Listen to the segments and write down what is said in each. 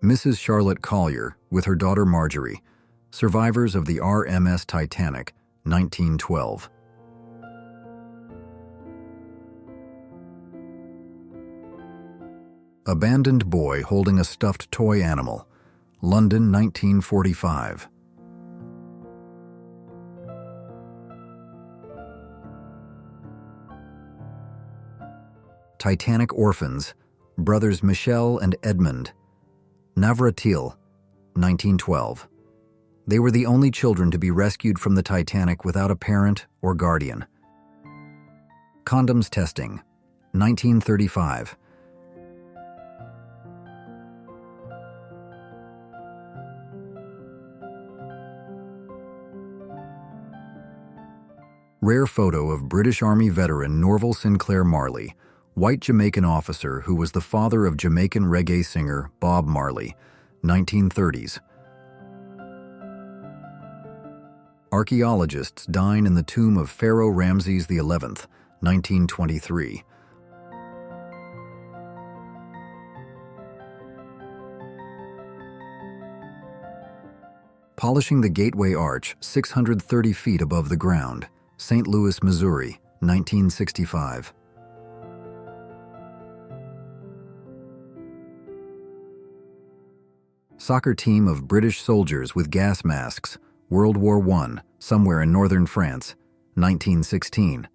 Mrs. Charlotte Collier, with her daughter Marjorie, survivors of the RMS Titanic, 1912. Abandoned boy holding a stuffed toy animal, London, 1945. Titanic orphans, brothers Michel and Edmund, Navratil, 1912. They were the only children to be rescued from the Titanic without a parent or guardian. Condoms testing, 1935. Rare photo of British Army veteran Norval Sinclair Marley, white Jamaican officer who was the father of Jamaican reggae singer Bob Marley, 1930s. Archaeologists dine in the tomb of Pharaoh Ramses XI, 1923. Polishing the Gateway Arch 630 feet above the ground, St. Louis, Missouri, 1965. Soccer team of British soldiers with gas masks, World War I, somewhere in northern France, 1916.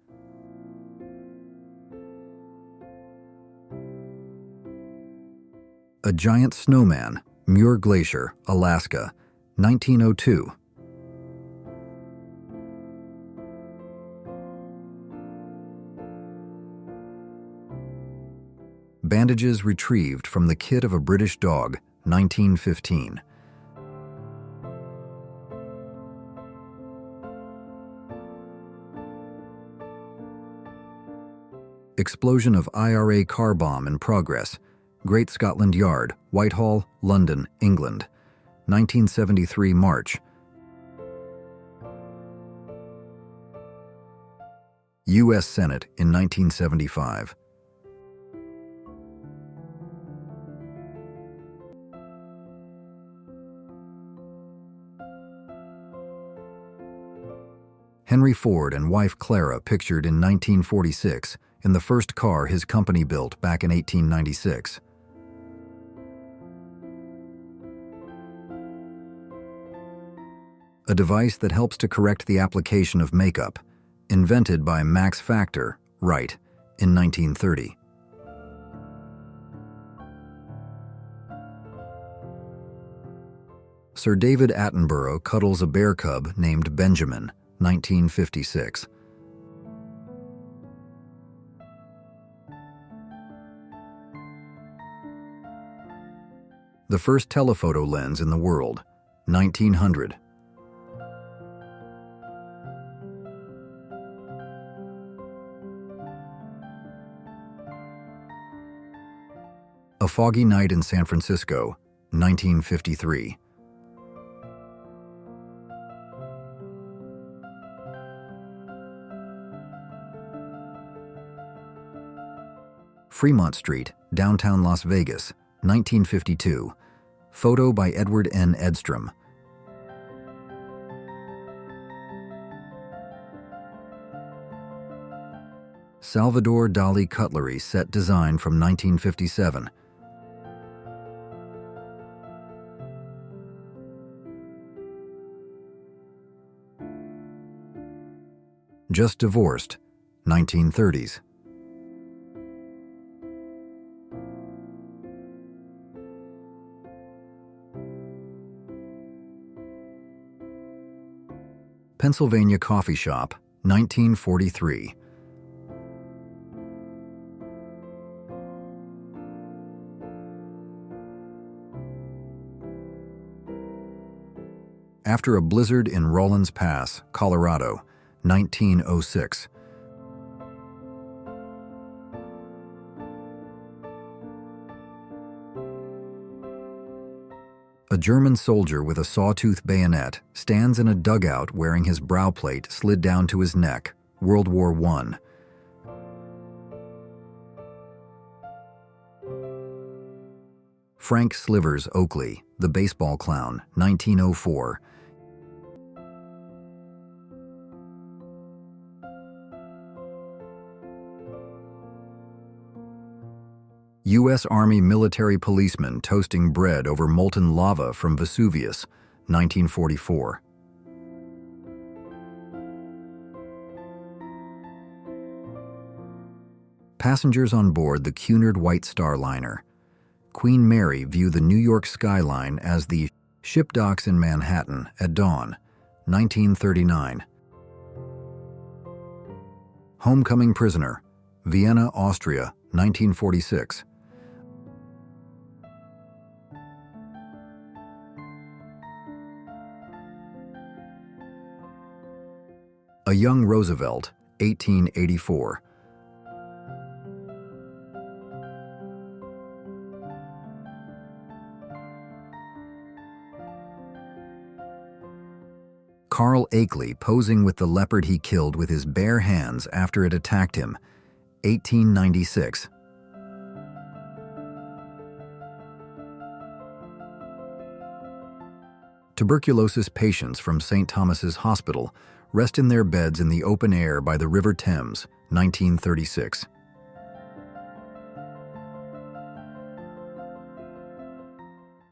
A giant snowman, Muir Glacier, Alaska, 1902. Bandages retrieved from the kit of a British dog, 1915. Explosion of IRA car bomb in progress, Great Scotland Yard, Whitehall, London, England, 1973 March. U.S. Senate in 1975. Henry Ford and wife Clara pictured in 1946 in the first car his company built back in 1896. A device that helps to correct the application of makeup, invented by Max Factor, Wright, in 1930. Sir David Attenborough cuddles a bear cub named Benjamin, 1956. The first telephoto lens in the world, 1900. A foggy night in San Francisco, 1953. Fremont Street, downtown Las Vegas, 1952. Photo by Edward N. Edstrom. Salvador Dali cutlery set design from 1957. Just divorced, 1930s. Pennsylvania coffee shop, 1943. After a blizzard in Rawlins Pass, Colorado, 1906. A German soldier with a sawtooth bayonet stands in a dugout wearing his brow plate slid down to his neck, World War I. Frank Slivers Oakley, the baseball clown, 1904. U.S. Army military policeman toasting bread over molten lava from Vesuvius, 1944. Passengers on board the Cunard White Star liner. Queen Mary view the New York skyline as the ship docks in Manhattan at dawn, 1939. Homecoming prisoner, Vienna, Austria, 1946. A Young Roosevelt, 1884. Carl Akeley posing with the leopard he killed with his bare hands after it attacked him, 1896. Tuberculosis patients from St. Thomas's Hospital rest in their beds in the open air by the River Thames, 1936.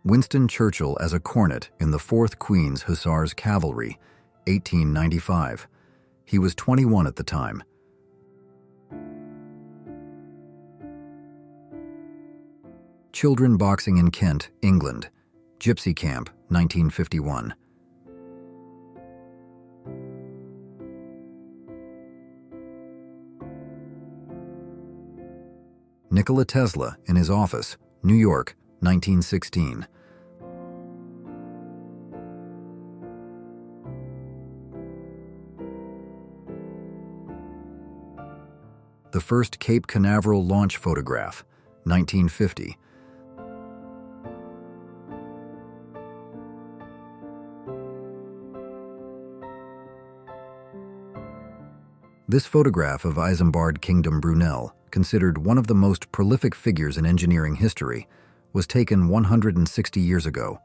Winston Churchill as a cornet in the 4th Queen's Hussars Cavalry, 1895. He was 21 at the time. Children boxing in Kent, England. Gypsy Camp, 1951. Nikola Tesla in his office, New York, 1916. The first Cape Canaveral launch photograph, 1950. This photograph of Isambard Kingdom Brunel, considered one of the most prolific figures in engineering history, was taken 160 years ago.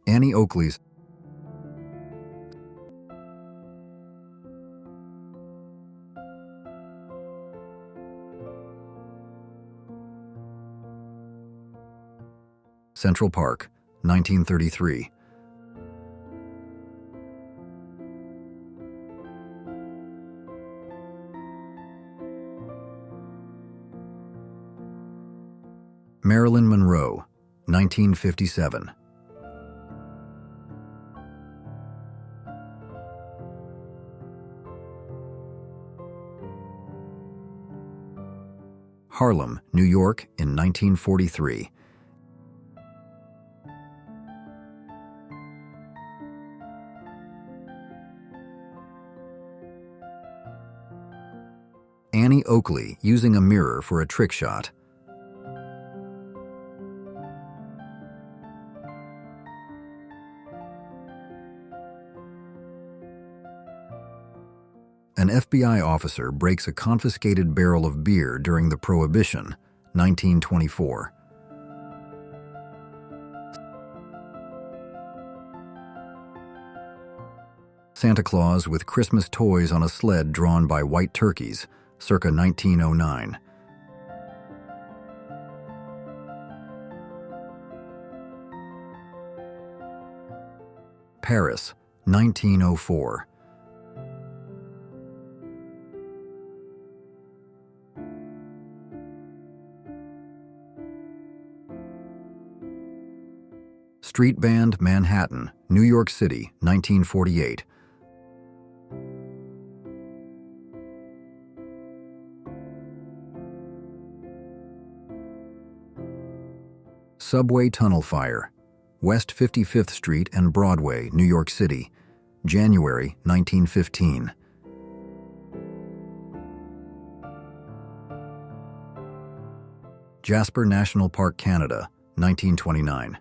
Annie Oakley's Central Park, 1933. Marilyn Monroe, 1957. Harlem, New York, in 1943. Annie Oakley using a mirror for a trick shot. An FBI officer breaks a confiscated barrel of beer during the Prohibition, 1924. Santa Claus with Christmas toys on a sled drawn by white turkeys, circa 1909. Paris, 1904. Street Band, Manhattan, New York City, 1948. Subway tunnel fire, West 55th Street and Broadway, New York City, January 1915. Jasper National Park, Canada, 1929.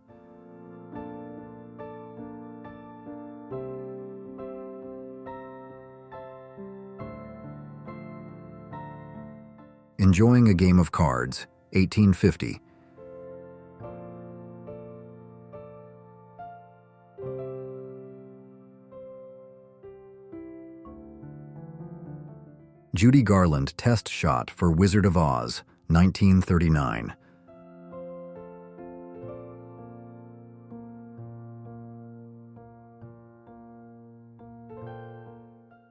In enjoying a game of cards, 1850. Judy Garland test shot for Wizard of Oz, 1939.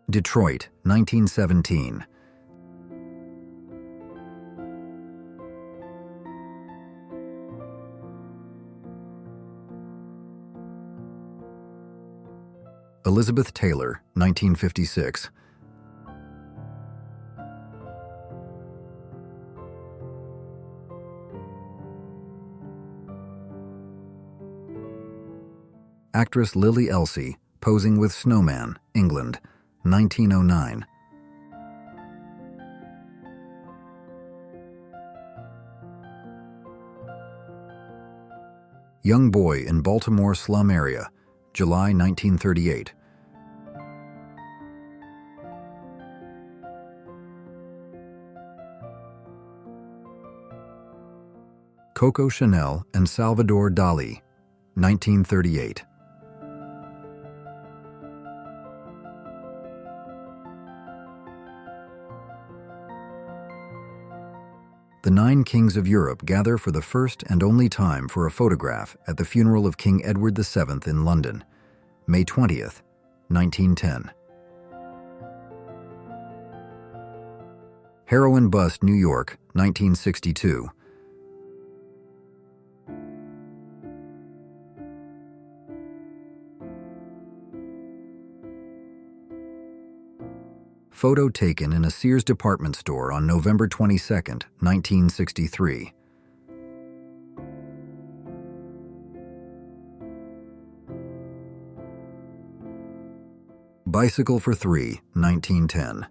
Detroit, 1917. Elizabeth Taylor, 1956. Actress Lily Elsie, posing with Snowman, England, 1909. Young boy in Baltimore slum area, July 1938. Coco Chanel and Salvador Dali, 1938. The 9 kings of Europe gather for the first and only time for a photograph at the funeral of King Edward VII in London, May 20th, 1910. Heroin bust, New York, 1962. Photo taken in a Sears department store on November 22, 1963. Bicycle for 3, 1910.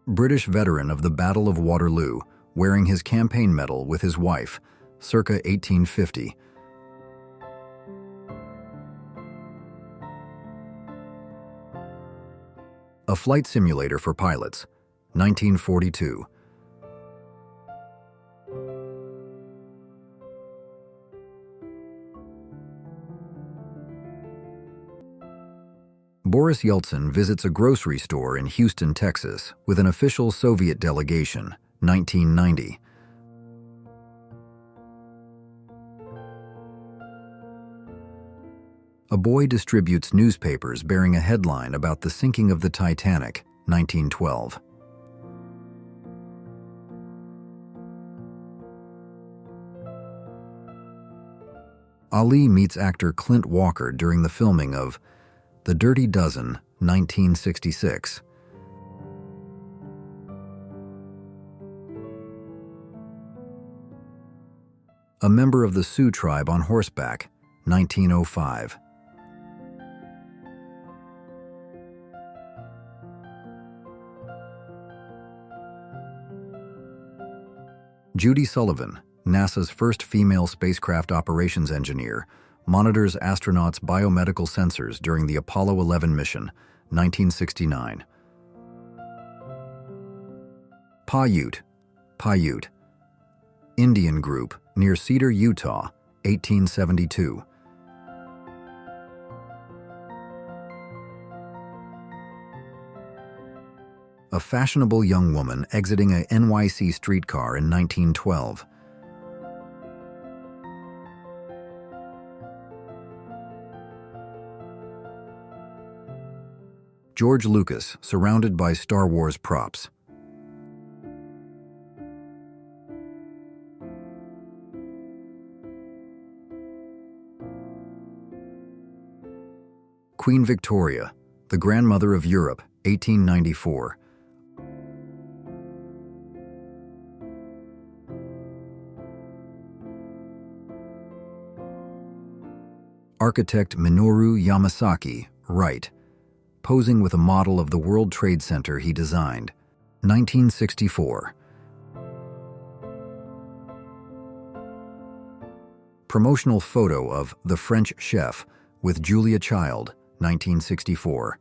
British veteran of the Battle of Waterloo, wearing his campaign medal with his wife, circa 1850. A flight simulator for pilots, 1942. Boris Yeltsin visits a grocery store in Houston, Texas, with an official Soviet delegation, 1990. A boy distributes newspapers bearing a headline about the sinking of the Titanic, 1912. Ali meets actor Clint Walker during the filming of The Dirty Dozen, 1966. A member of the Sioux tribe on horseback, 1905. Judy Sullivan, NASA's first female spacecraft operations engineer, monitors astronauts' biomedical sensors during the Apollo 11 mission, 1969. Paiute, Paiute. Indian group near Cedar, Utah, 1872. A fashionable young woman exiting a NYC streetcar in 1912. George Lucas surrounded by Star Wars props. Queen Victoria, the grandmother of Europe, 1894. Architect Minoru Yamasaki, Wright, posing with a model of the World Trade Center he designed, 1964. Promotional photo of The French Chef with Julia Child, 1964.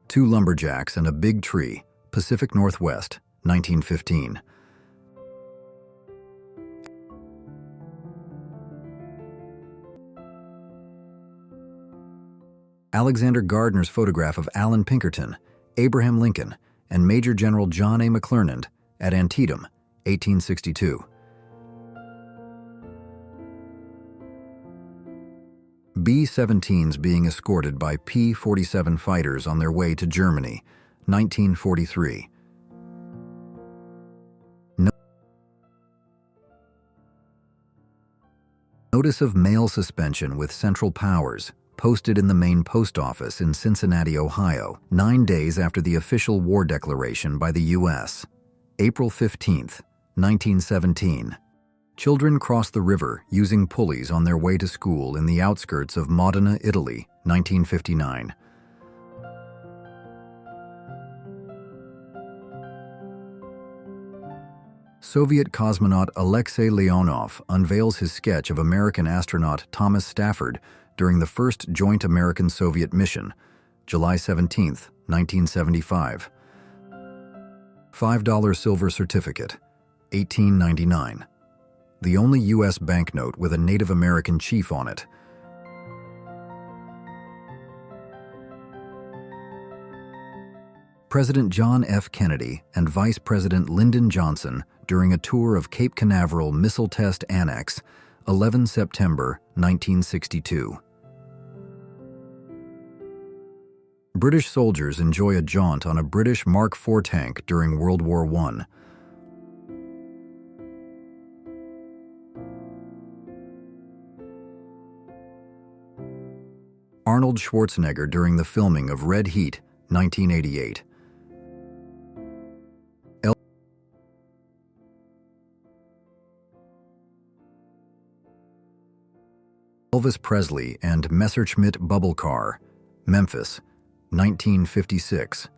Two Lumberjacks and a Big Tree, Pacific Northwest, 1915. Alexander Gardner's photograph of Allan Pinkerton, Abraham Lincoln, and Major General John A. McClernand at Antietam, 1862. B-17s being escorted by P-47 fighters on their way to Germany, 1943. Notice of mail suspension with Central Powers, posted in the main post office in Cincinnati, Ohio, 9 days after the official war declaration by the U.S. April 15, 1917. Children cross the river using pulleys on their way to school in the outskirts of Modena, Italy, 1959. Soviet cosmonaut Alexei Leonov unveils his sketch of American astronaut Thomas Stafford during the first joint American-Soviet mission, July 17, 1975. $5 silver certificate, 1899. The only U.S. banknote with a Native American chief on it. President John F. Kennedy and Vice President Lyndon Johnson during a tour of Cape Canaveral Missile Test Annex, 11 September 1962. British soldiers enjoy a jaunt on a British Mark IV tank during World War I. Arnold Schwarzenegger during the filming of Red Heat, 1988. Elvis Presley and Messerschmitt Bubble Car, Memphis, 1956.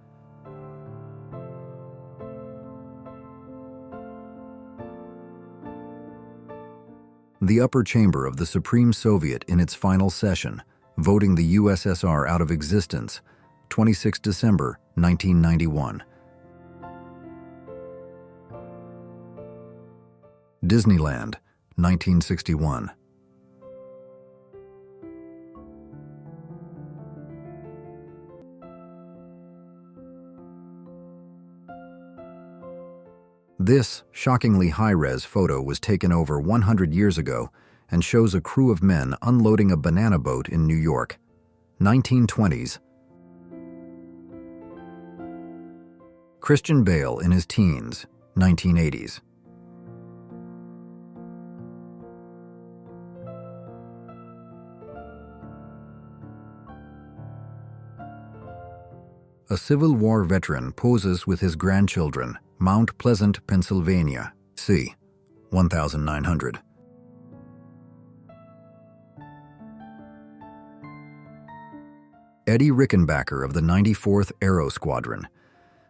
The upper chamber of the Supreme Soviet in its final session, voting the USSR out of existence, 26 December 1991. Disneyland, 1961. This shockingly high-res photo was taken over 100 years ago and shows a crew of men unloading a banana boat in New York. 1920s. Christian Bale in his teens, 1980s. A Civil War veteran poses with his grandchildren, Mount Pleasant, Pennsylvania, c. 1900. Eddie Rickenbacker of the 94th Aero Squadron,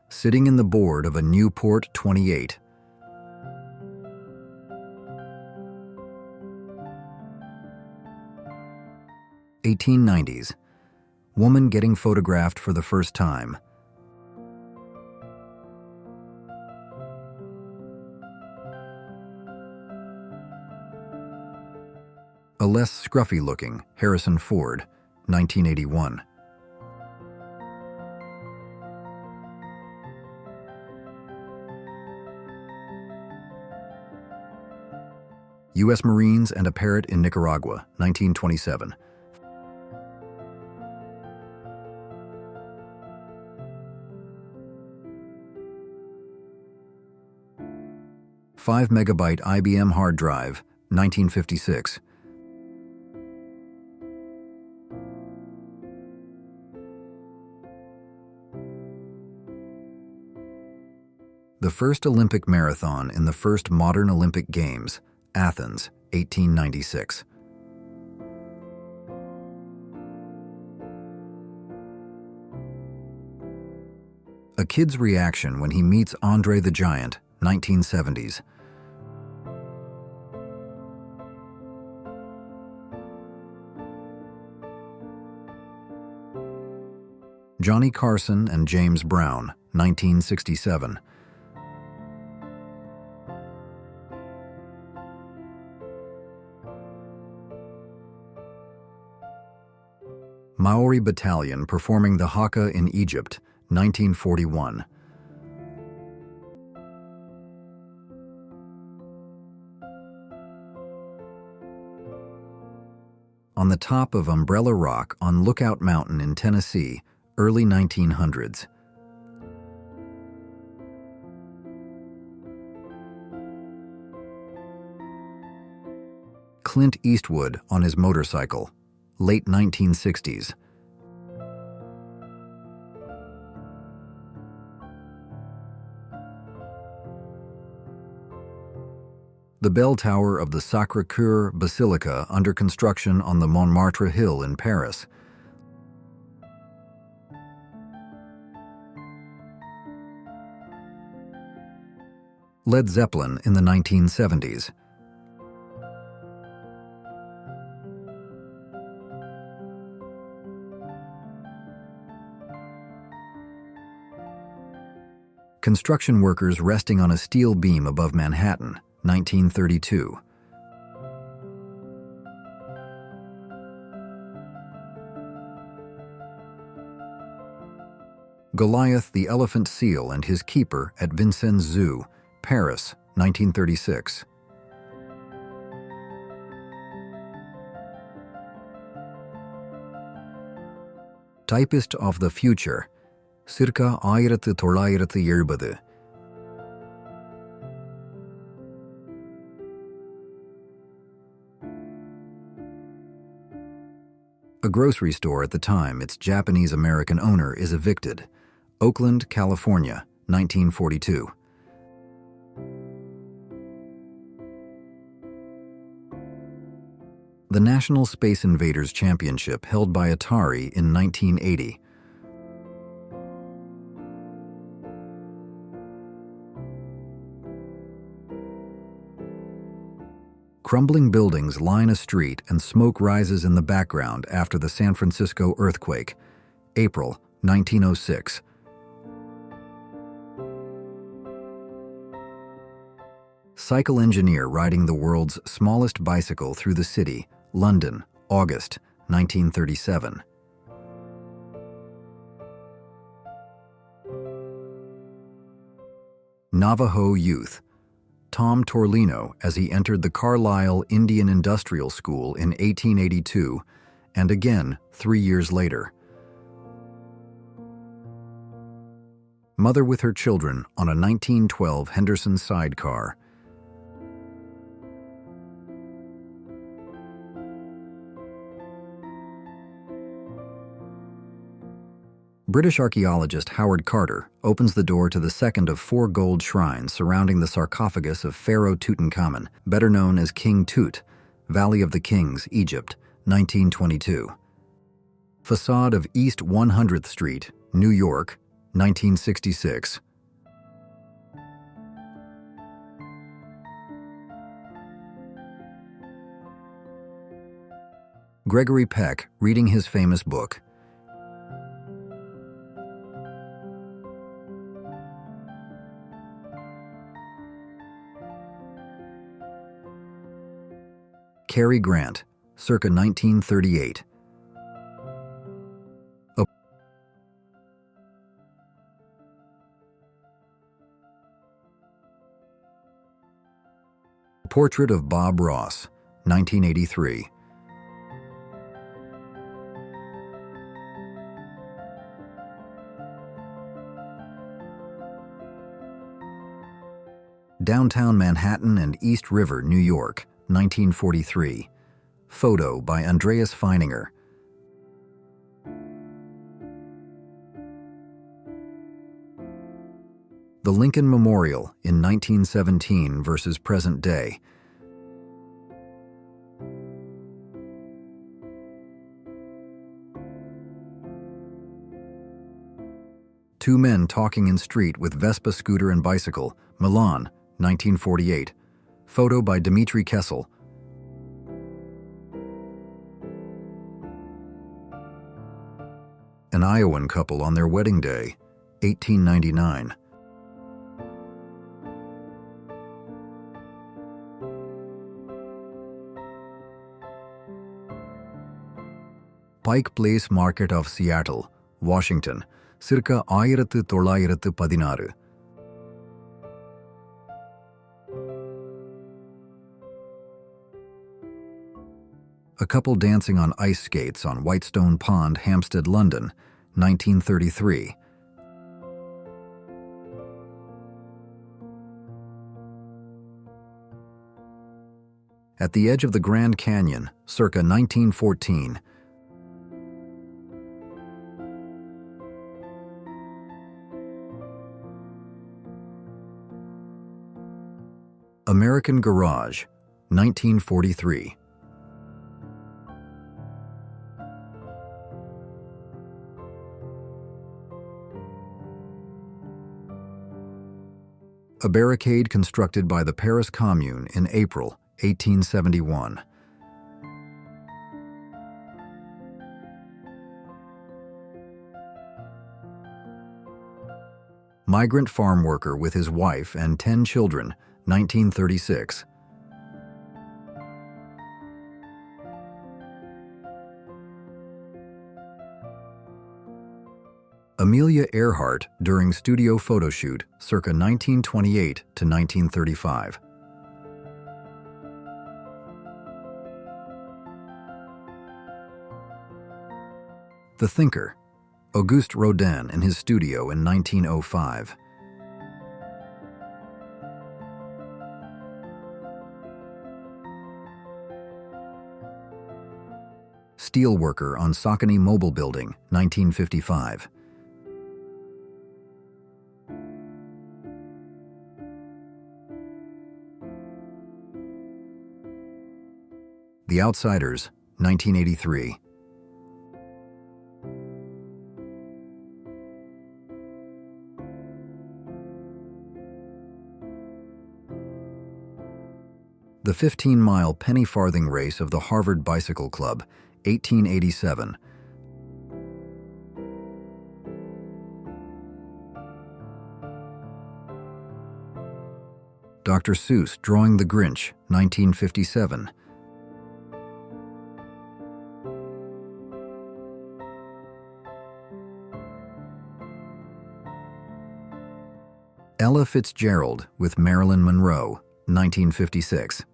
sitting in the board of a Newport 28. (1890s). Woman getting photographed for the first time. A less scruffy-looking Harrison Ford, 1981. U.S. Marines and a parrot in Nicaragua, 1927. Five megabyte IBM hard drive, 1956. The first Olympic marathon in the first modern Olympic Games, Athens, 1896. A Kid's Reaction When He Meets Andre the Giant, 1970s. Johnny Carson and James Brown, 1967. Maori Battalion performing the haka in Egypt, 1941. On the top of Umbrella Rock on Lookout Mountain in Tennessee, early 1900s. Clint Eastwood on his motorcycle, late 1960s. The bell tower of the Sacré-Cœur Basilica under construction on the Montmartre Hill in Paris. Led Zeppelin in the 1970s. Construction workers resting on a steel beam above Manhattan, 1932. Goliath the elephant seal and his keeper at Vincennes Zoo, Paris, 1936. Typist of the Future, circa 1970. A grocery store at the time its Japanese-American owner is evicted. Oakland, California, 1942. The National Space Invaders Championship held by Atari in 1980. Crumbling buildings line a street and smoke rises in the background after the San Francisco earthquake, April 1906. Cycle engineer riding the world's smallest bicycle through the city, London, August 1937. Navajo youth. Tom Torlino as he entered the Carlisle Indian Industrial School in 1882, and again 3 years later. Mother with her children on a 1912 Henderson sidecar. British archaeologist Howard Carter opens the door to the second of 4 gold shrines surrounding the sarcophagus of Pharaoh Tutankhamun, better known as King Tut, Valley of the Kings, Egypt, 1922. Facade of East 100th Street, New York, 1966. Gregory Peck reading his famous book. Cary Grant, circa 1938. A portrait of Bob Ross, 1983. Downtown Manhattan and East River, New York, 1943. Photo by Andreas Feininger. The Lincoln Memorial in 1917 versus present day. Two men talking in street with Vespa scooter and bicycle, Milan, 1948. Photo by Dmitry Kessel. An Iowan couple on their wedding day, 1899. Pike Place Market of Seattle, Washington, circa 1916. A couple dancing on ice skates on Whitestone Pond, Hampstead, London, 1933. At the edge of the Grand Canyon, circa 1914. American Garage, 1943. A barricade constructed by the Paris Commune in April 1871. Migrant farm worker with his wife and 10 children, 1936. Amelia Earhart during studio photo shoot, circa 1928 to 1935. The Thinker, Auguste Rodin in his studio in 1905. Steelworker on Saucony Mobile Building, 1955. The Outsiders, 1983. The 15-mile penny farthing race of the Harvard Bicycle Club, 1887. Dr. Seuss drawing The Grinch, 1957. Ella Fitzgerald with Marilyn Monroe, 1956.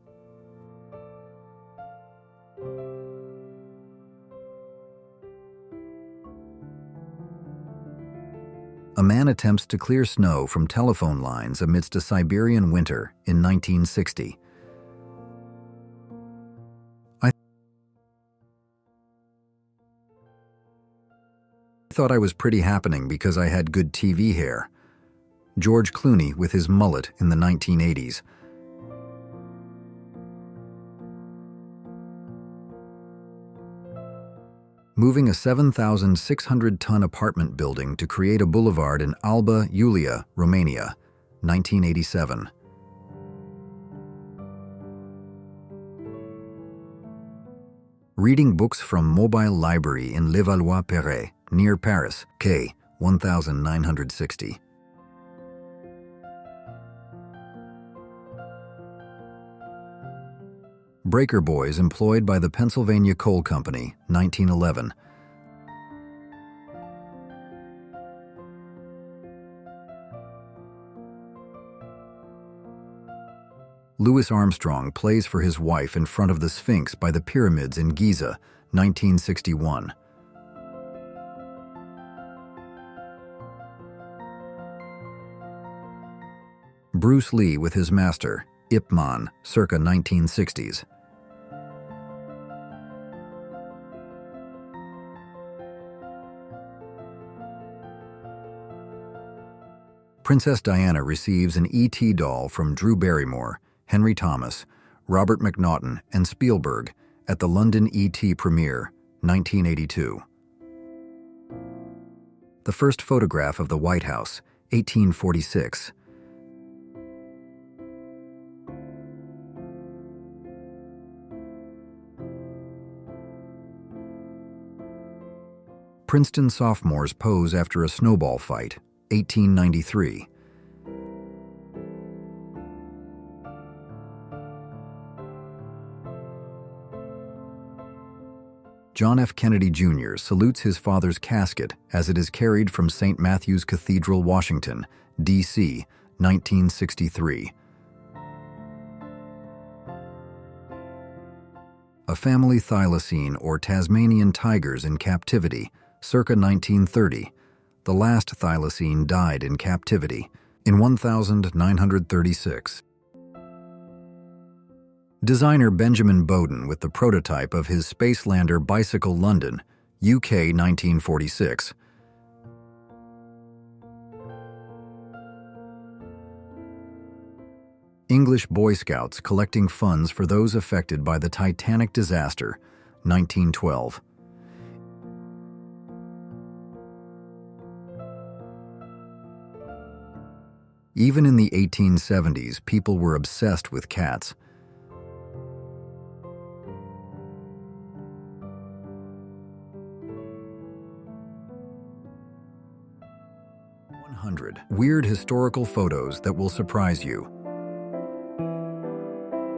A man attempts to clear snow from telephone lines amidst a Siberian winter in 1960. I thought I was pretty happening because I had good TV hair. George Clooney with his mullet in the 1980s. Moving a 7,600-ton apartment building to create a boulevard in Alba Iulia, Romania, 1987. Reading books from mobile library in Levallois-Perret, near Paris, K. 1960. Breaker boys employed by the Pennsylvania Coal Company, 1911. Louis Armstrong plays for his wife in front of the Sphinx by the pyramids in Giza, 1961. Bruce Lee with his master, Ip Man, circa 1960s. Princess Diana receives an E.T. doll from Drew Barrymore, Henry Thomas, Robert McNaughton, and Spielberg at the London E.T. premiere, 1982. The first photograph of the White House, 1846. Princeton sophomores pose after a snowball fight, 1893. John F. Kennedy Jr. salutes his father's casket as it is carried from St. Matthew's Cathedral, Washington, D.C., 1963. A family thylacine or Tasmanian tigers in captivity, circa 1930. The last thylacine died in captivity in 1936. Designer Benjamin Bowden with the prototype of his Spacelander bicycle, London, UK, 1946. English Boy Scouts collecting funds for those affected by the Titanic disaster, 1912. Even in the 1870s, people were obsessed with cats. Weird historical photos that will surprise you.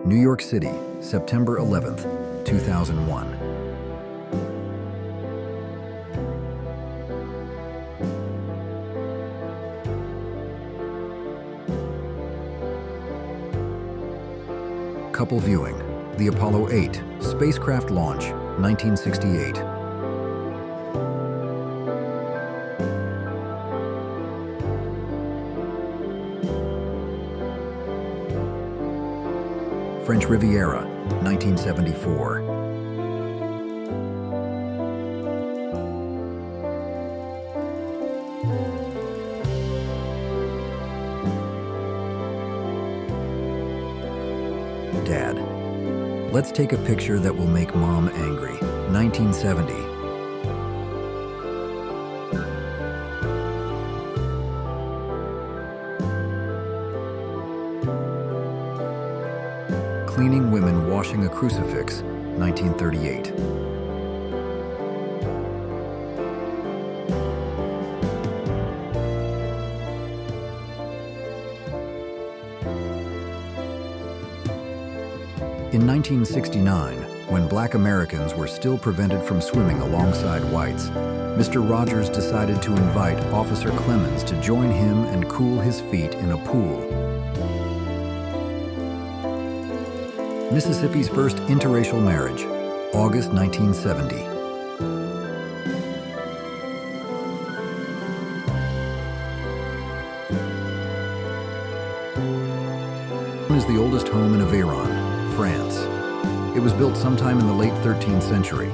New York City, September 11th, 2001. Couple viewing. The Apollo 8 spacecraft launch, 1968. French Riviera, 1974. Dad. Let's take a picture that will make Mom angry, 1970. Cleaning women washing a crucifix, 1938. In 1969, when Black Americans were still prevented from swimming alongside whites, Mr. Rogers decided to invite Officer Clemens to join him and cool his feet in a pool. Mississippi's first interracial marriage, August 1970. Is the oldest home in Aveyron, France. It was built sometime in the late 13th century.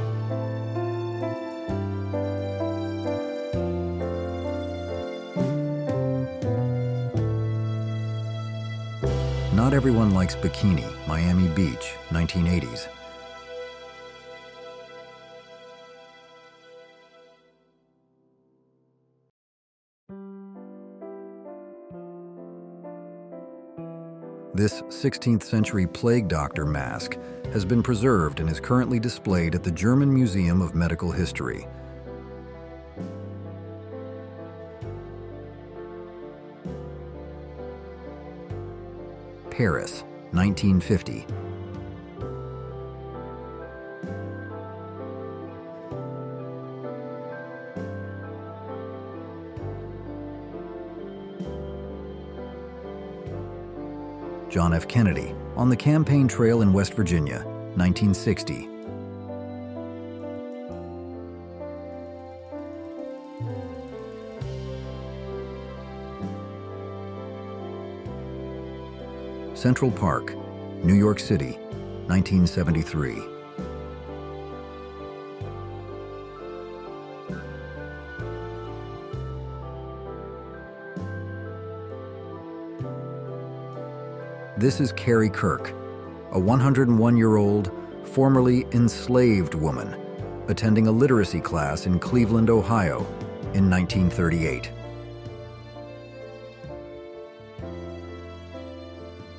Not Everyone Likes Bikini, Miami Beach, 1980s. This 16th century plague doctor mask has been preserved and is currently displayed at the German Museum of Medical History. Paris, 1950. John F. Kennedy, on the campaign trail in West Virginia, 1960. Central Park, New York City, 1973. This is Carrie Kirk, a 101-year-old, formerly enslaved woman, attending a literacy class in Cleveland, Ohio, in 1938.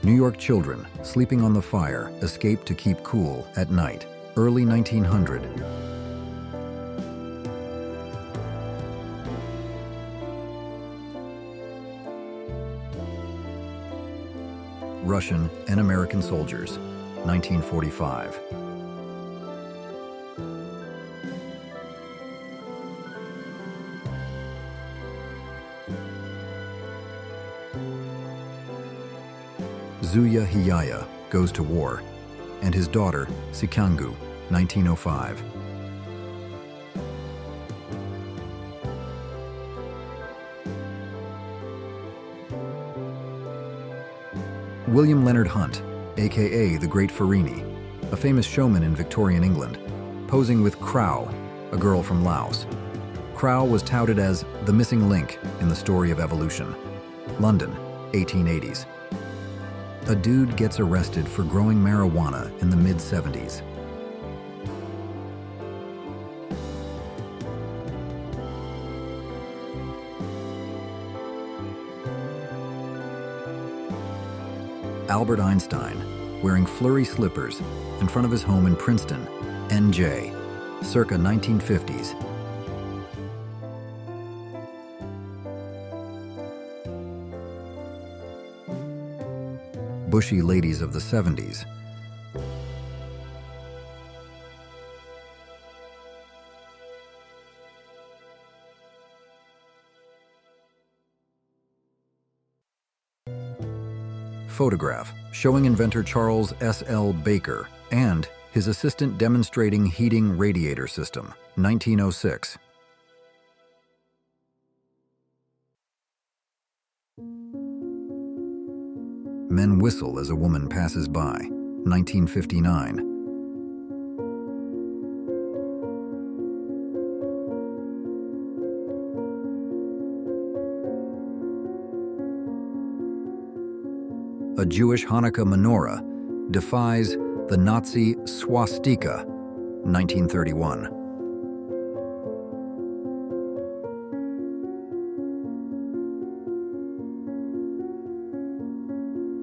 New York children sleeping on the fire escape to keep cool at night, early 1900. Russian and American soldiers, 1945. Zuya Hiyaya goes to war, and his daughter, Sikangu, 1905. William Leonard Hunt, aka the Great Farini, a famous showman in Victorian England, posing with Krau, a girl from Laos. Krau was touted as the missing link in the story of evolution. London, 1880s. A dude gets arrested for growing marijuana in the mid-70s. Albert Einstein, wearing flurry slippers in front of his home in Princeton, NJ, circa 1950s. Bushy ladies of the 70s. Photograph showing inventor Charles S.L. Baker and his assistant demonstrating heating radiator system, 1906. Men whistle as a woman passes by, 1959. A Jewish Hanukkah menorah defies the Nazi swastika, 1931.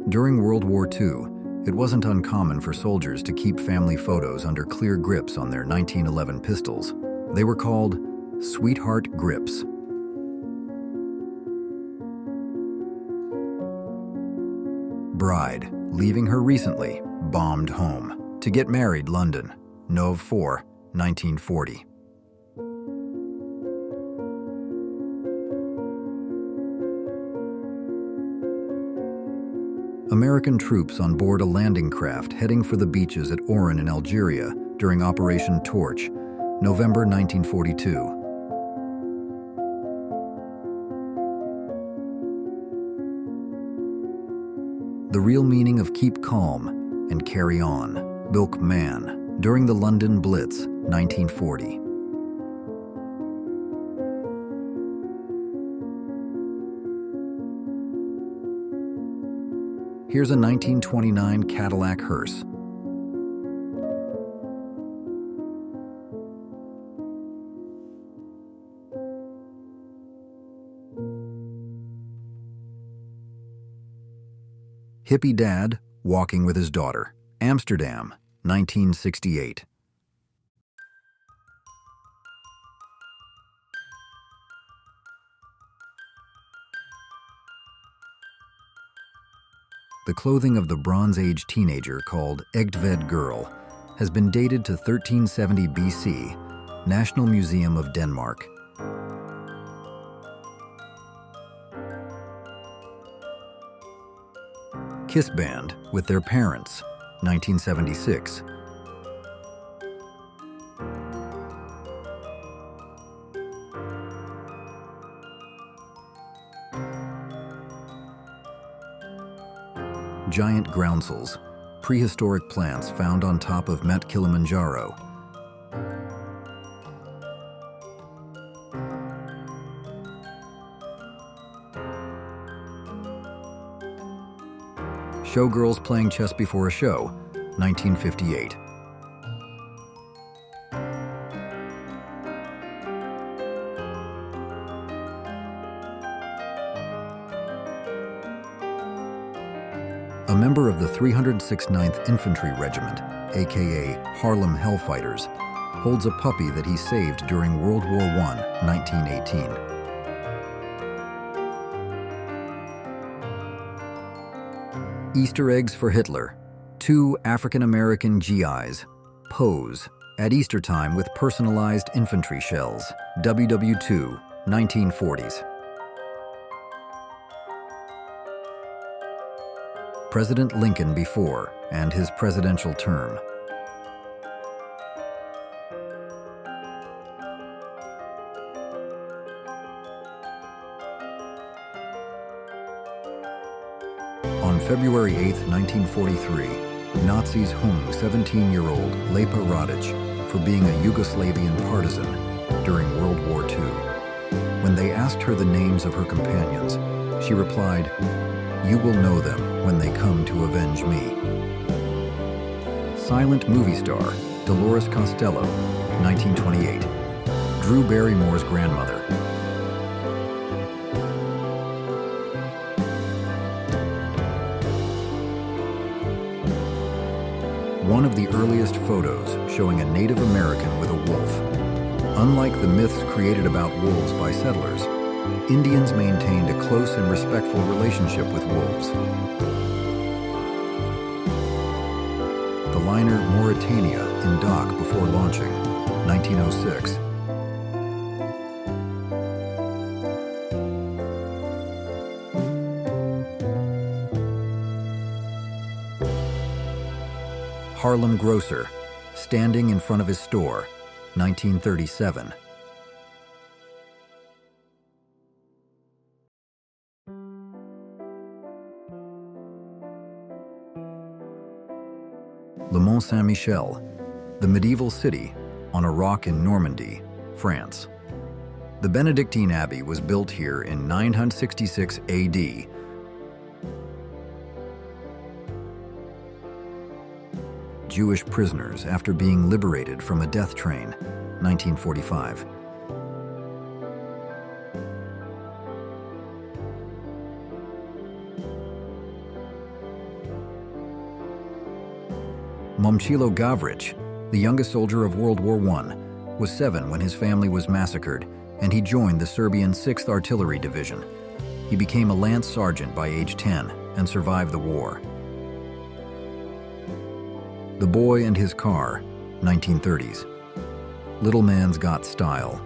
During World War II, it wasn't uncommon for soldiers to keep family photos under clear grips on their 1911 pistols. They were called sweetheart grips. Bride, leaving her recently, bombed home. To get married, London, Nov 4, 1940. American troops on board a landing craft heading for the beaches at Oran in Algeria during Operation Torch, November 1942. The real meaning of keep calm and carry on, Bilk Mann, during the London Blitz, 1940. Here's a 1929 Cadillac hearse. Hippie dad walking with his daughter. Amsterdam, 1968. The clothing of the Bronze Age teenager called Egtved girl has been dated to 1370 BC, National Museum of Denmark. Kiss Band with their parents, 1976. Giant groundsels, prehistoric plants found on top of Mount Kilimanjaro. Showgirls playing chess before a show, 1958. member of the 306th Ninth Infantry Regiment, aka Harlem Hellfighters, holds a puppy that he saved during World War I, 1918. Easter eggs for Hitler. 2 African-American GIs pose at Easter time with personalized infantry shells. WW2, 1940s. President Lincoln before and his presidential term. On February 8, 1943, Nazis hung 17-year-old Lepa Radic for being a Yugoslavian partisan during World War II. When they asked her the names of her companions, she replied, "You will know them when they come to avenge me." Silent movie star Dolores Costello, 1928. Drew Barrymore's grandmother. One of the earliest photos showing a Native American with a wolf. Unlike the myths created about wolves by settlers, Indians maintained a close and respectful relationship with wolves. The liner Mauritania in dock before launching, 1906. Harlem grocer, standing in front of his store, 1937. Le Mont Saint-Michel, the medieval city on a rock in Normandy, France. The Benedictine Abbey was built here in 966 AD. Jewish prisoners after being liberated from a death train, 1945. Momcilo Gavrić, the youngest soldier of World War I, was 7 when his family was massacred, and he joined the Serbian 6th Artillery Division. He became a lance sergeant by age 10 and survived the war. The Boy and His Car, 1930s. Little Man's Got Style.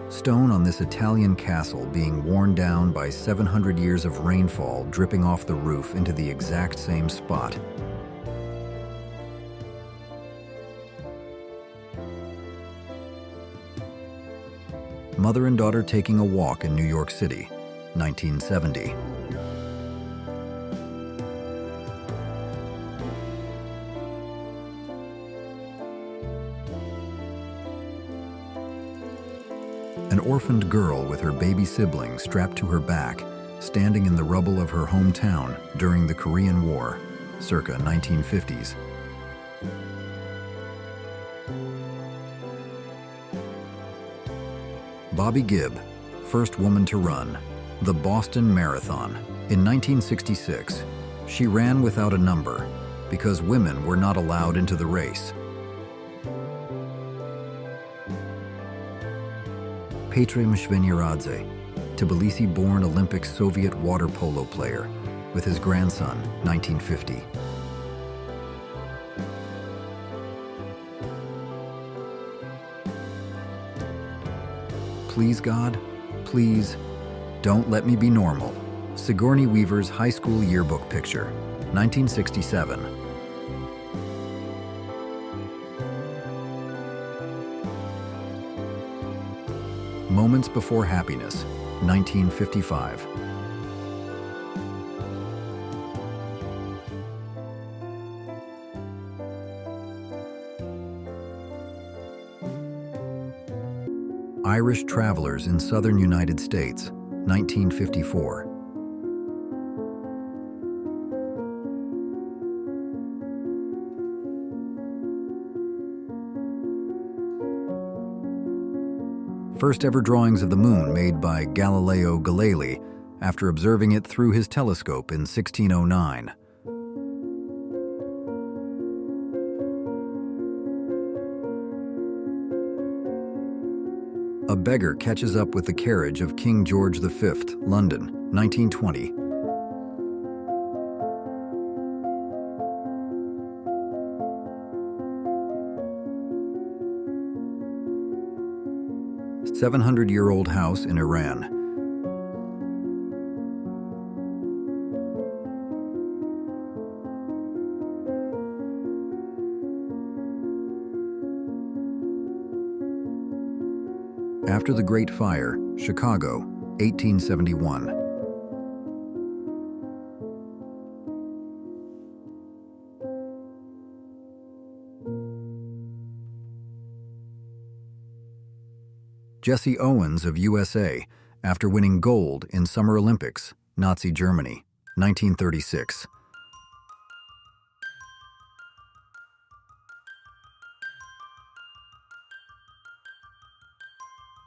Stone on this Italian castle being worn down by 700 years of rainfall dripping off the roof into the exact same spot. Mother and daughter taking a walk in New York City, 1970. An orphaned girl with her baby sibling strapped to her back, standing in the rubble of her hometown during the Korean War, circa 1950s. Bobby Gibb, first woman to run the Boston Marathon. In 1966, she ran without a number because women were not allowed into the race. Petr Mshvenyaradze, Tbilisi-born Olympic Soviet water polo player, with his grandson, 1950. Please God, please, don't let me be normal. Sigourney Weaver's high school yearbook picture, 1967. Moments Before Happiness, 1955. Irish Travelers in Southern United States, 1954. First ever drawings of the moon made by Galileo Galilei after observing it through his telescope in 1609. A beggar catches up with the carriage of King George V, London, 1920. A 700-year-old house in Iran. After the Great Fire, Chicago, 1871. Jesse Owens of USA, after winning gold in Summer Olympics, Nazi Germany, 1936.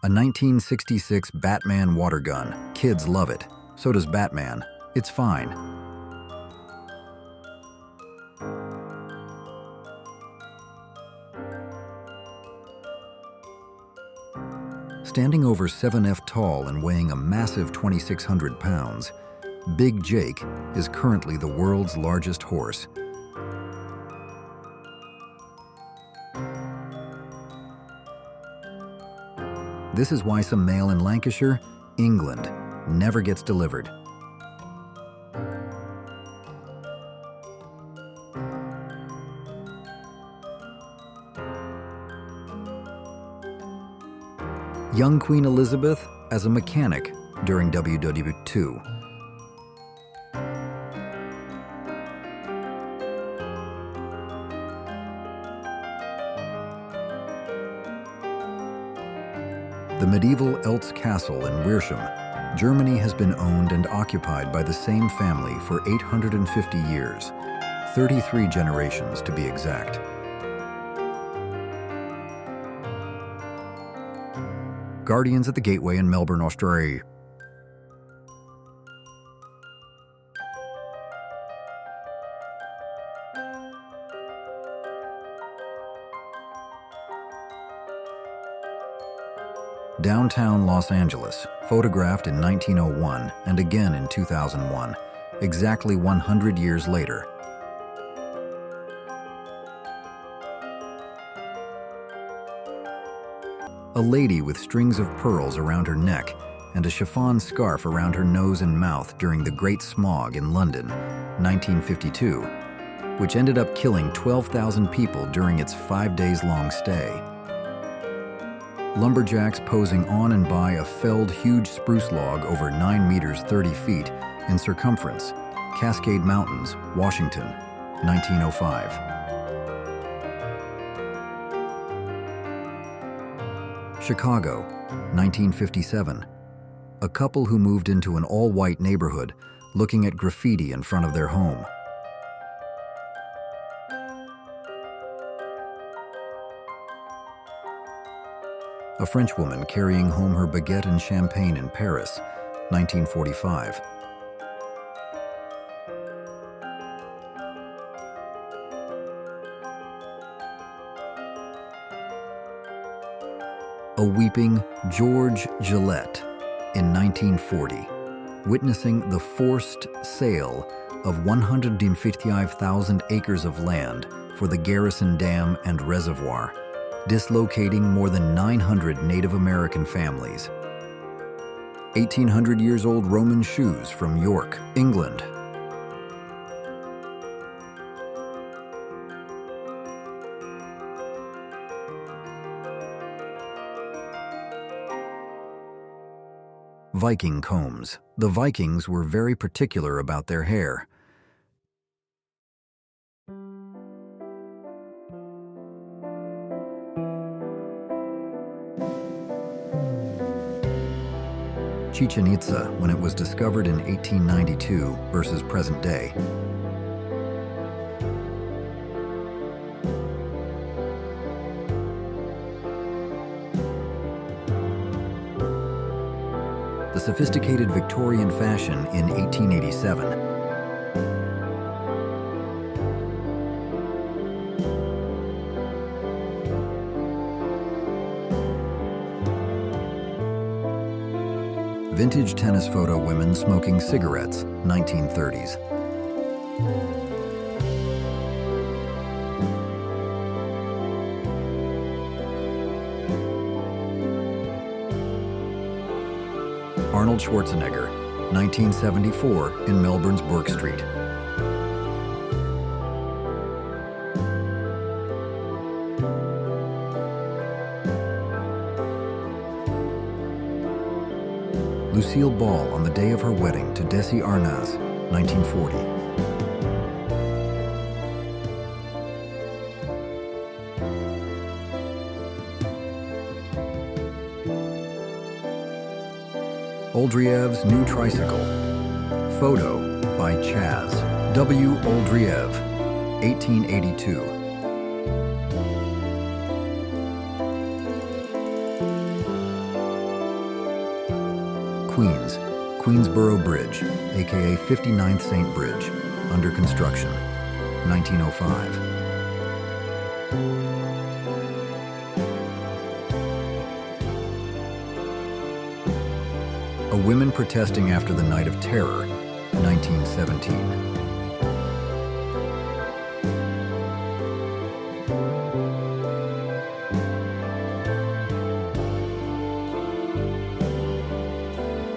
A 1966 Batman water gun. Kids love it. So does Batman. It's fine. Standing over 7 feet tall and weighing a massive 2,600 pounds, Big Jake is currently the world's largest horse. This is why some mail in Lancashire, England, never gets delivered. Young Queen Elizabeth as a mechanic during WW2. The medieval Eltz Castle in Whoremember, Germany has been owned and occupied by the same family for 850 years, 33 generations to be exact. Guardians at the Gateway in Melbourne, Australia. Downtown Los Angeles, photographed in 1901 and again in 2001, exactly 100 years later. A lady with strings of pearls around her neck and a chiffon scarf around her nose and mouth during the Great Smog in London, 1952, which ended up killing 12,000 people during its 5 days long stay. Lumberjacks posing on and by a felled huge spruce log over 9 meters 30 feet in circumference, Cascade Mountains, Washington, 1905. Chicago, 1957. A couple who moved into an all-white neighborhood looking at graffiti in front of their home. A French woman carrying home her baguette and champagne in Paris, 1945. A weeping George Gillette in 1940, witnessing the forced sale of 155,000 acres of land for the Garrison Dam and Reservoir, dislocating more than 900 Native American families. 1,800-years-old Roman shoes from York, England. Viking combs. The Vikings were very particular about their hair. Chichen Itza when it was discovered in 1892 versus present day. sophisticated Victorian fashion in 1887. Vintage tennis photo women smoking cigarettes, 1930s. Arnold Schwarzenegger, 1974, in Melbourne's Bourke Street. Lucille Ball on the day of her wedding to Desi Arnaz, 1940. Oldriev's new tricycle. Photo by Chaz W. Oldriev, 1882. Queens, Queensboro Bridge, aka 59th St. Bridge, under construction, 1905. A women protesting after the Night of Terror, 1917.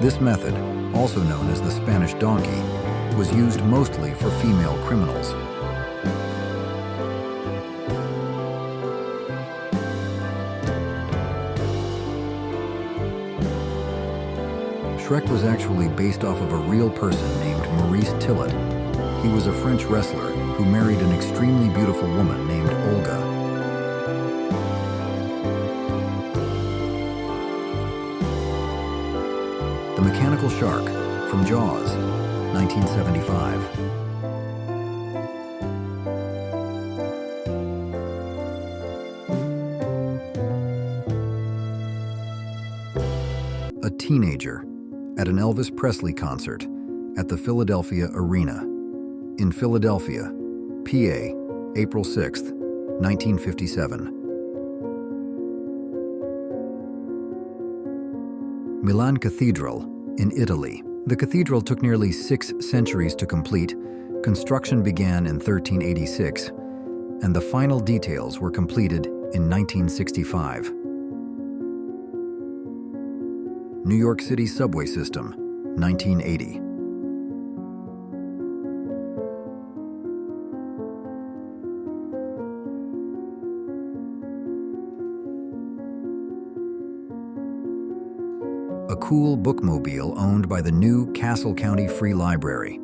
This method, also known as the Spanish donkey, was used mostly for female criminals. Shrek was actually based off of a real person named Maurice Tillet. He was a French wrestler who married an extremely beautiful woman named Olga. The Mechanical Shark, from Jaws, 1975. A teenager at an Elvis Presley concert at the Philadelphia Arena. In Philadelphia, PA, April 6, 1957. Milan Cathedral, in Italy. The cathedral took nearly 6 centuries to complete. Construction began in 1386, and the final details were completed in 1965. New York City subway system, 1980. A cool bookmobile owned by the new Castle County Free Library.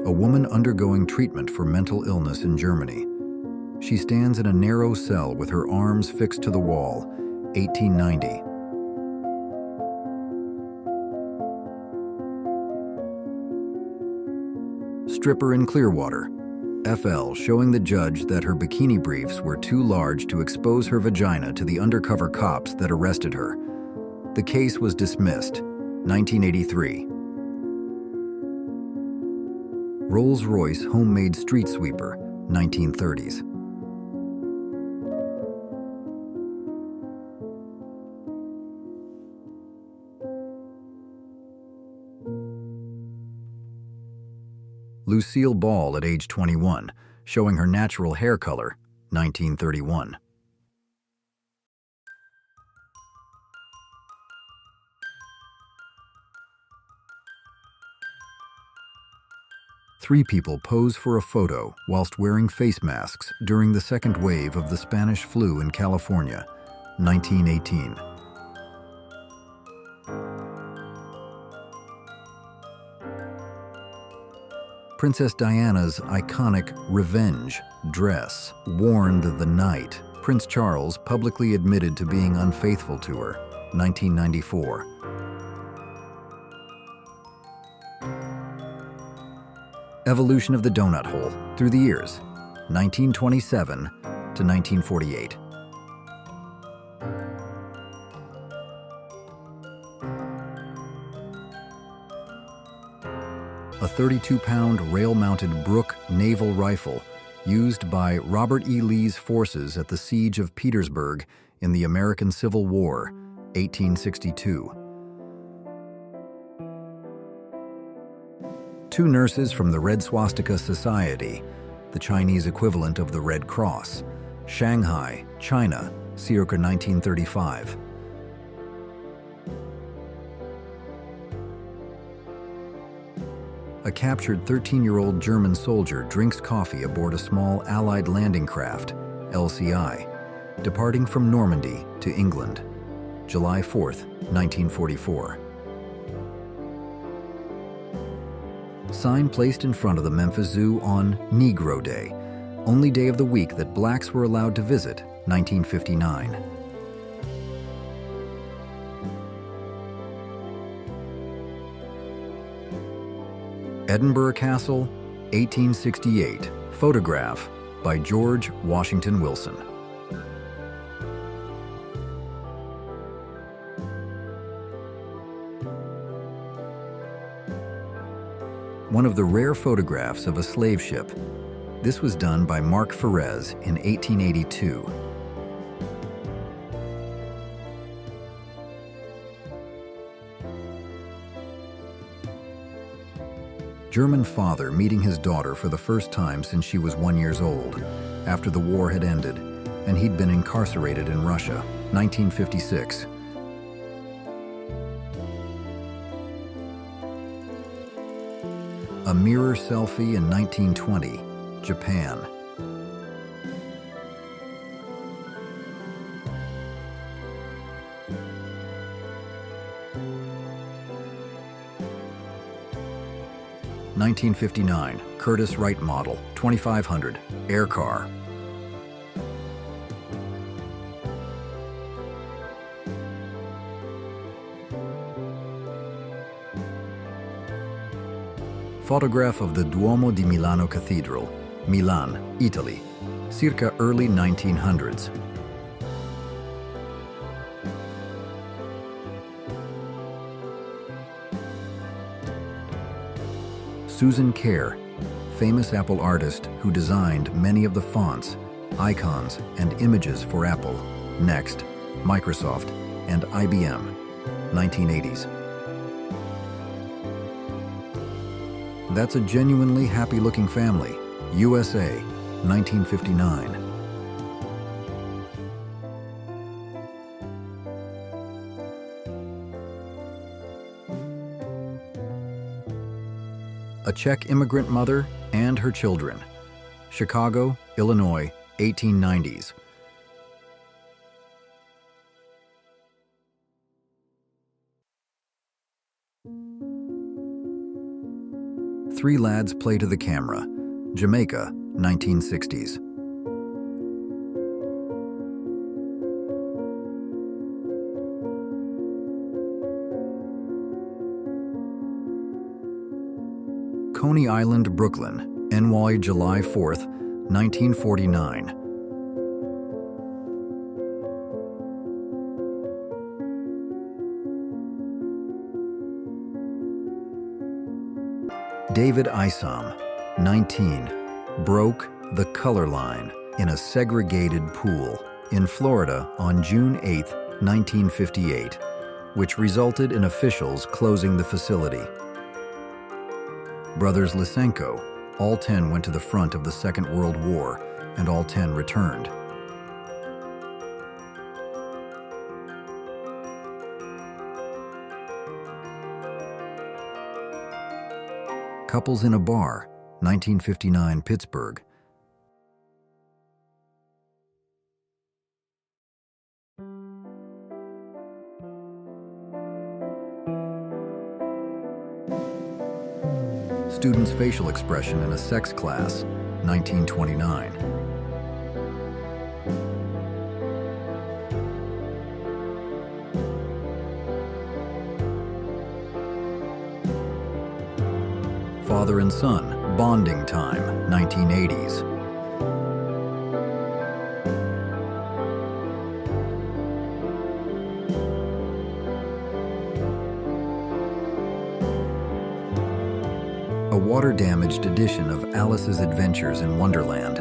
A woman undergoing treatment for mental illness in Germany. She stands in a narrow cell with her arms fixed to the wall, 1890. Stripper in Clearwater, FL, showing the judge that her bikini briefs were too large to expose her vagina to the undercover cops that arrested her. The case was dismissed, 1983. Rolls-Royce homemade street sweeper, 1930s. Lucille Ball at age 21, showing her natural hair color, 1931. Three people pose for a photo whilst wearing face masks during the second wave of the Spanish flu in California, 1918. Princess Diana's iconic revenge dress, worn the night Prince Charles publicly admitted to being unfaithful to her, 1994. Evolution of the donut hole through the years, 1927 to 1948. A 32-pound rail-mounted Brooke naval rifle used by Robert E. Lee's forces at the Siege of Petersburg in the American Civil War, 1862. 2 nurses from the Red Swastika Society, the Chinese equivalent of the Red Cross, Shanghai, China, circa 1935. A captured 13-year-old German soldier drinks coffee aboard a small Allied landing craft, LCI, departing from Normandy to England, July 4, 1944. Sign placed in front of the Memphis Zoo on Negro Day, only day of the week that blacks were allowed to visit, 1959. Edinburgh Castle, 1868. Photograph by George Washington Wilson. One of the rare photographs of a slave ship. This was done by Mark Ferrez in 1882. German father meeting his daughter for the first time since she was 1 year old, after the war had ended, and he'd been incarcerated in Russia, 1956. A mirror selfie in 1920, Japan. (1959) Curtiss Wright model, 2500, air car. Photograph of the Duomo di Milano Cathedral, Milan, Italy, circa early 1900s. Susan Kare, famous Apple artist who designed many of the fonts, icons, and images for Apple, Next, Microsoft, and IBM, 1980s. That's a genuinely happy-looking family, USA, 1959. A Czech immigrant mother and her children. Chicago, Illinois, 1890s. Three lads play to the camera. Jamaica, 1960s. Coney Island, Brooklyn, NY, July 4th, 1949. David Isom, 19, broke the color line in a segregated pool in Florida on June 8, 1958, which resulted in officials closing the facility. Brothers Lysenko, all 10 went to the front of the Second World War, and all 10 returned. Couples in a bar, 1959, Pittsburgh. Student's facial expression in a sex class, 1929. Father and son, Bonding Time, 1980s. A water-damaged edition of Alice's Adventures in Wonderland.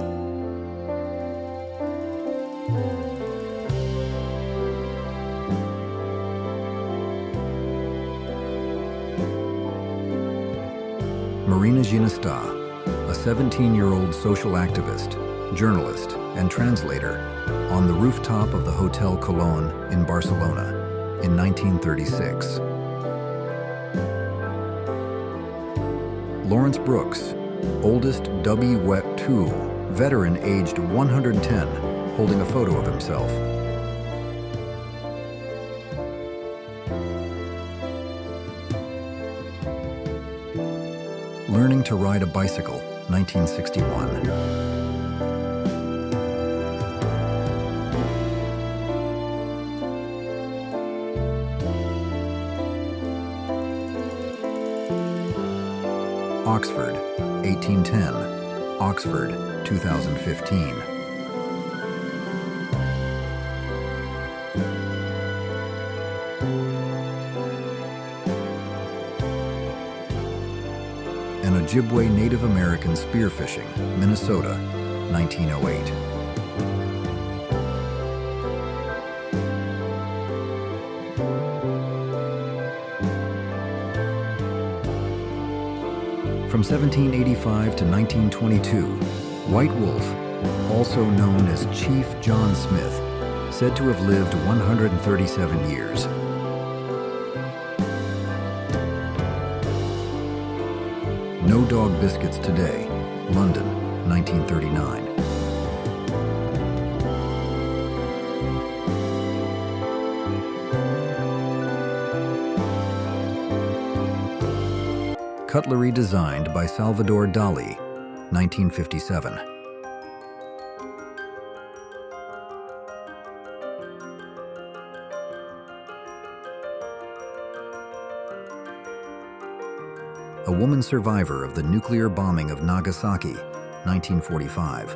Marina Ginesta, a 17-year-old social activist, journalist, and translator, on the rooftop of the Hotel Colón in Barcelona in 1936. Lawrence Brooks, oldest W2 veteran aged 110, holding a photo of himself. Learning to ride a bicycle, 1961. Oxford, 1810. Oxford, 2015. An Ojibwe Native American spearfishing, Minnesota, 1908. From 1785 to 1922, White Wolf, also known as Chief John Smith, said to have lived 137 years. No Dog Biscuits Today, London, 1939. Cutlery designed by Salvador Dali, 1957. A woman survivor of the nuclear bombing of Nagasaki, 1945.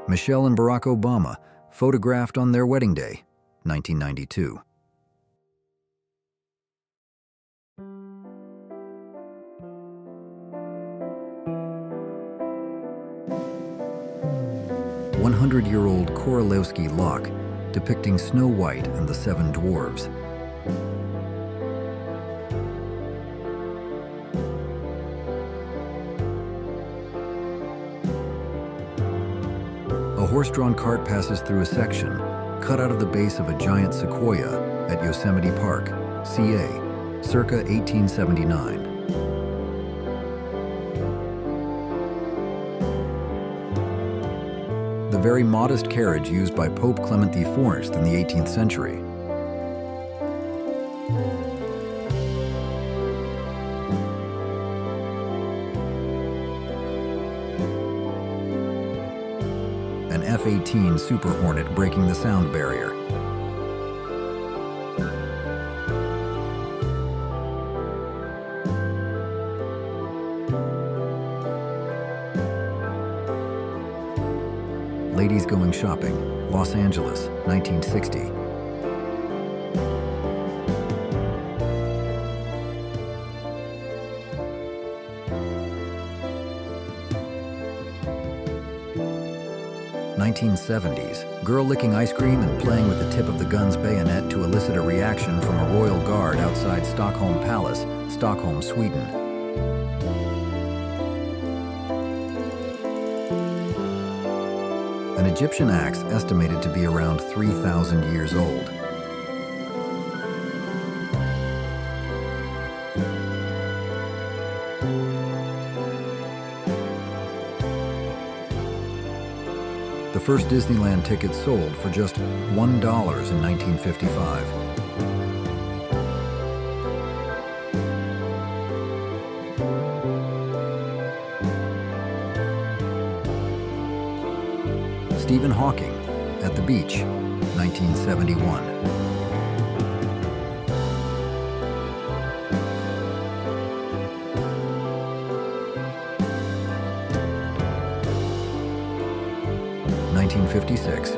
Michelle and Barack Obama, photographed on their wedding day, 1992. "100-year-old Korolewski lock depicting Snow White and the Seven Dwarves. A horse-drawn cart passes through a section cut out of the base of a giant sequoia at Yosemite Park, CA, circa 1879. The very modest carriage used by Pope Clement IV in the 18th century. An F-18 Super Hornet breaking the sound barrier. Ladies Going Shopping, Los Angeles, 1960. "1970s, girl licking ice cream and playing with the tip of the gun's bayonet to elicit a reaction from a royal guard outside Stockholm Palace, Stockholm, Sweden. An Egyptian axe estimated to be around 3,000 years old. The first Disneyland ticket sold for just $1 in 1955. Stephen Hawking, at the beach, 1971. (1956)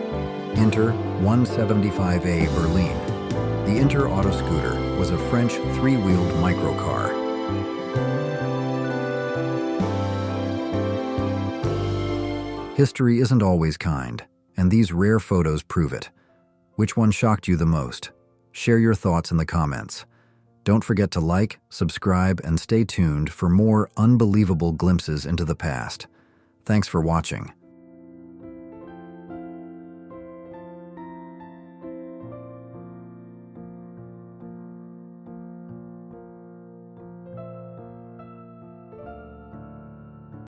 Inter 175A Berlin. The Inter Autoscooter was a French three-wheeled microcar. History isn't always kind, and these rare photos prove it. Which one shocked you the most? Share your thoughts in the comments. Don't forget to like, subscribe, and stay tuned for more unbelievable glimpses into the past. Thanks for watching.